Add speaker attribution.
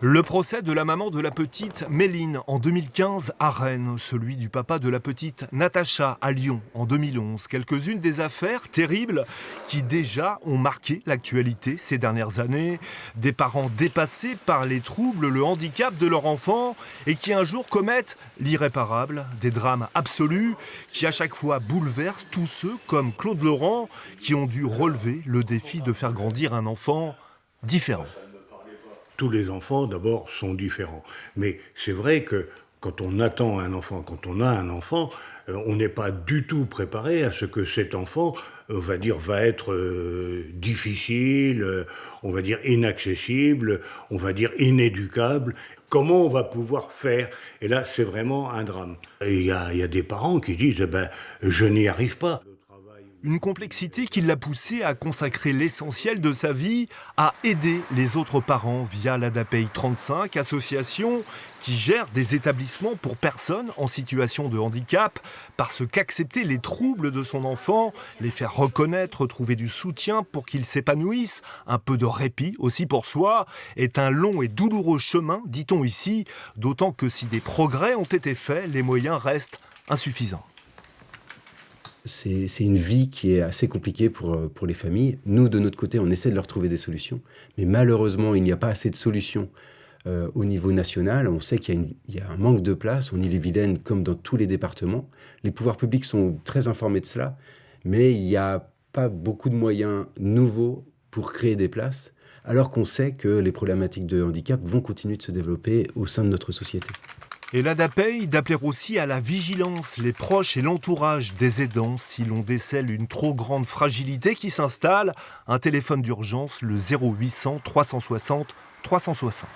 Speaker 1: Le procès de la maman de la petite Méline en 2015 à Rennes, celui du papa de la petite Natacha à Lyon en 2011. Quelques-unes des affaires terribles qui déjà ont marqué l'actualité ces dernières années. Des parents dépassés par les troubles, le handicap de leur enfant et qui un jour commettent l'irréparable. Des drames absolus qui à chaque fois bouleversent tous ceux comme Claude Laurent qui ont dû relever le défi de faire grandir un enfant différent.
Speaker 2: Tous les enfants, d'abord, sont différents. Mais c'est vrai que quand on attend un enfant, quand on a un enfant, on n'est pas du tout préparé à ce que cet enfant, va être difficile, on va dire inaccessible, on va dire inéducable. Comment on va pouvoir faire? Et là, c'est vraiment un drame. Et il y a des parents qui disent je n'y arrive pas.
Speaker 1: Une complexité qui l'a poussé à consacrer l'essentiel de sa vie à aider les autres parents via l'ADAPEI 35, association qui gère des établissements pour personnes en situation de handicap, parce qu'accepter les troubles de son enfant, les faire reconnaître, trouver du soutien pour qu'il s'épanouisse, un peu de répit aussi pour soi, est un long et douloureux chemin, dit-on ici, d'autant que si des progrès ont été faits, les moyens restent insuffisants.
Speaker 3: C'est une vie qui est assez compliquée pour les familles. Nous, de notre côté, on essaie de leur trouver des solutions. Mais malheureusement, il n'y a pas assez de solutions au niveau national. On sait qu'il y a un manque de place en Ille-et-Vilaine comme dans tous les départements. Les pouvoirs publics sont très informés de cela, mais il n'y a pas beaucoup de moyens nouveaux pour créer des places, alors qu'on sait que les problématiques de handicap vont continuer de se développer au sein de notre société.
Speaker 1: Et l'ADAPEI d'appeler aussi à la vigilance les proches et l'entourage des aidants si l'on décèle une trop grande fragilité qui s'installe. Un téléphone d'urgence, le 0800 360 360.